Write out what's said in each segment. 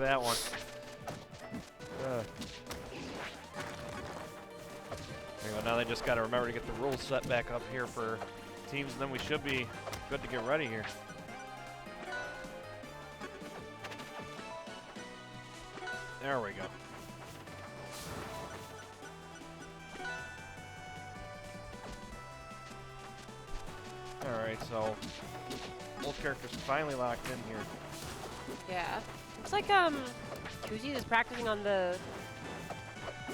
that one. There you go. Now they just got to remember to get the rules set back up here for teams, and then we should be good to get ready here. There we go. Alright, so both characters finally locked in here. Yeah. Looks like Kusi is practicing on the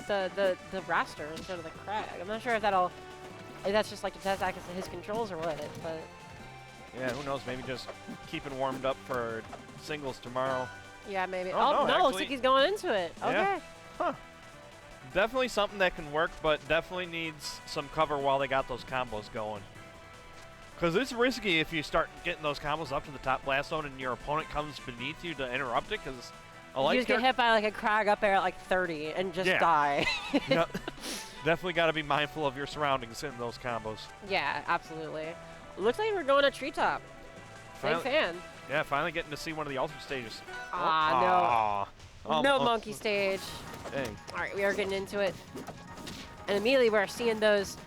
Wrastor instead of the Crag. I'm not sure if that's just like to test access to his controls or what, but yeah, who knows, maybe just keeping warmed up for singles tomorrow. yeah, maybe. Oh, no, looks like he's going into it. Okay. Yeah. Huh. Definitely something that can work, but definitely needs some cover while they got those combos going. Because it's risky if you start getting those combos up to the top blast zone and your opponent comes beneath you to interrupt it, because you just get hit by like a Crag up there at like 30 and just die. Yep. Definitely got to be mindful of your surroundings in those combos. Yeah, absolutely. Looks like we're going to Treetop. Big fan. Yeah, finally getting to see one of the ultimate stages. No. No monkey stage. Dang. All right, we are getting into it. And immediately we're seeing those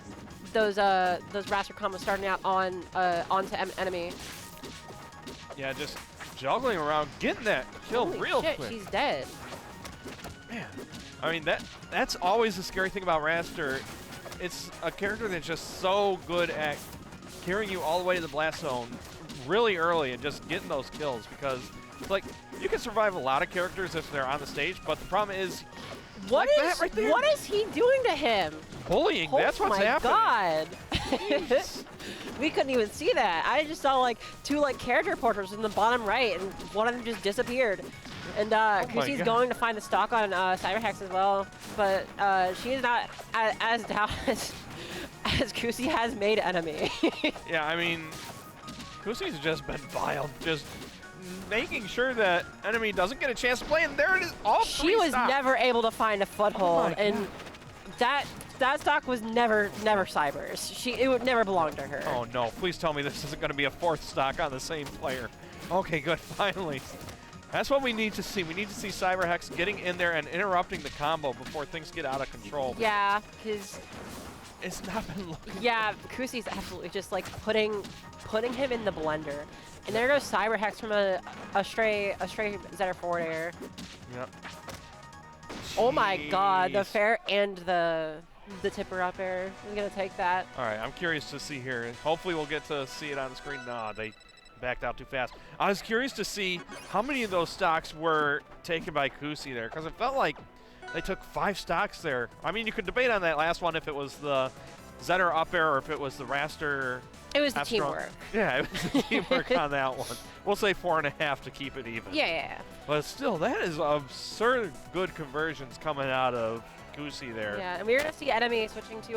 Wrastor combos starting out on onto enemy. Yeah, just juggling around, getting that kill real quick. She's dead. Man, I mean that's always the scary thing about Wrastor. It's a character that's just so good at carrying you all the way to the blast zone really early and just getting those kills, because like you can survive a lot of characters if they're on the stage, but the problem is what is he doing to him? Bullying. That's what's happening. Oh my god. We couldn't even see that. I just saw like two like character portraits in the bottom right, and one of them just disappeared. And Kusi's going to find the stock on Cyberhex as well, but she is not as down as Kusi has made enemy. Yeah, I mean, Kusi's just been vile, just making sure that enemy doesn't get a chance to play, and there it is. All three She was stocks. never able to find a foothold, and that stock was never Cyber's. It would never belong to her. Oh no! Please tell me this isn't going to be a fourth stock on the same player. Okay, good. Finally. That's what we need to see. We need to see Cyberhex getting in there and interrupting the combo before things get out of control. Yeah, because it's not been looking. Yeah, Kusi's absolutely just like putting him in the blender. And there goes Cyberhex from a stray Zetter forward air. Yep. Oh my god, the fair and the tipper up air. He's gonna take that. All right, I'm curious to see here. Hopefully we'll get to see it on the screen. Nah, they backed out too fast. I was curious to see how many of those stocks were taken by Kusi there, because it felt like they took 5 stocks there. I mean, you could debate on that last one if it was the Zetter up air or if it was the Wrastor. It was the teamwork. Yeah, it was the teamwork on that one. We'll say 4.5 to keep it even. Yeah. But still, that is absurd good conversions coming out of Kusi there. Yeah, and we're gonna see enemy switching to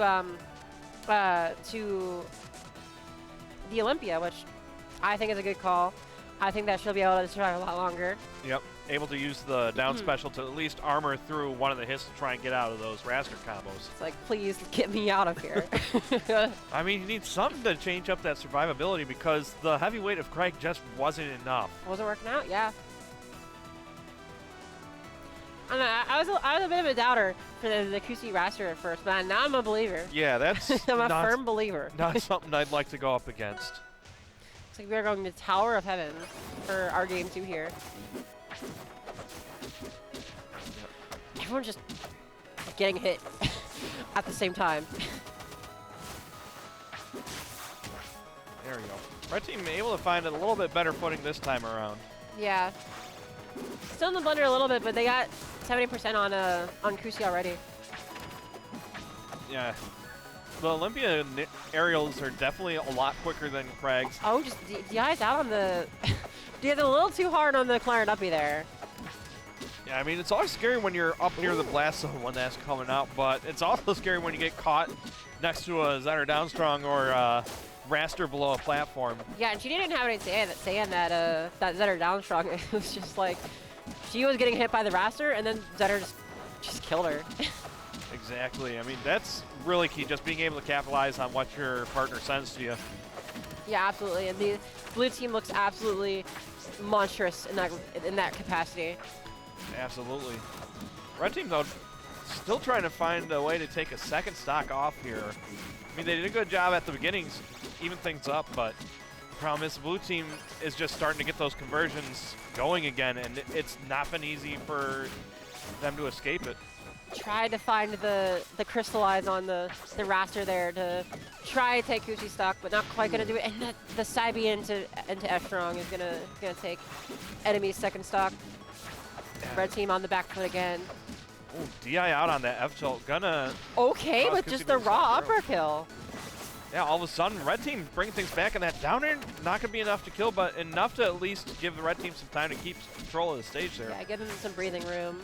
the Olympia, which I think is a good call. I think that she'll be able to survive a lot longer. Yep, able to use the down special to at least armor through one of the hits to try and get out of those Wrastor combos. It's like, please get me out of here. I mean, you need something to change up that survivability, because the heavy weight of Craig just wasn't enough. Wasn't working out, yeah. I don't know, I was a bit of a doubter for the Kusi Wrastor at first, but now I'm a believer. Yeah, that's I'm a firm believer. Not something I'd like to go up against. Looks like we're going to Tower of Heaven for our game 2 here. Everyone's just getting hit at the same time. There we go. Red team able to find a little bit better footing this time around. Yeah. Still in the blender a little bit, but they got 70% on Kusi already. Yeah. The Olympia aerials are definitely a lot quicker than Craig's. Oh, just DI's out on the... DI's a little too hard on the Clairen uppy there. Yeah, I mean, it's always scary when you're up near the blast zone when that's coming out, but it's also scary when you get caught next to a Zetter downstrong or Wrastor below a platform. Yeah, and she didn't have any say in that Zetter downstrong. It was just like, she was getting hit by the Wrastor, and then Zetter just killed her. Exactly. I mean, that's really key, just being able to capitalize on what your partner sends to you. Yeah, absolutely. And the blue team looks absolutely monstrous in that capacity. Absolutely. Red team, though, still trying to find a way to take a second stock off here. I mean, they did a good job at the beginnings, even things up, but the problem is the blue team is just starting to get those conversions going again, and it's not been easy for them to escape it. Tried to find the crystallize on the Wrastor there to try to take Kusi stock, but not quite gonna do it. And the Cybe into F-Strong is gonna take NME's second stock. Yeah. Red team on the back foot again. Ooh, DI out on that F-tilt, gonna... Okay, with just the raw upper kill. Yeah, all of a sudden, red team bringing things back, and that down air not gonna be enough to kill, but enough to at least give the red team some time to keep control of the stage there. Yeah, give them some breathing room.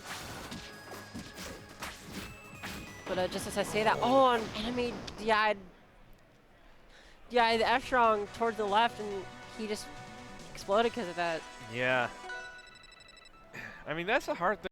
But just as I say that, oh, and enemy DI'd the F-Strong towards the left, and he just exploded because of that. Yeah. I mean, that's a hard thing.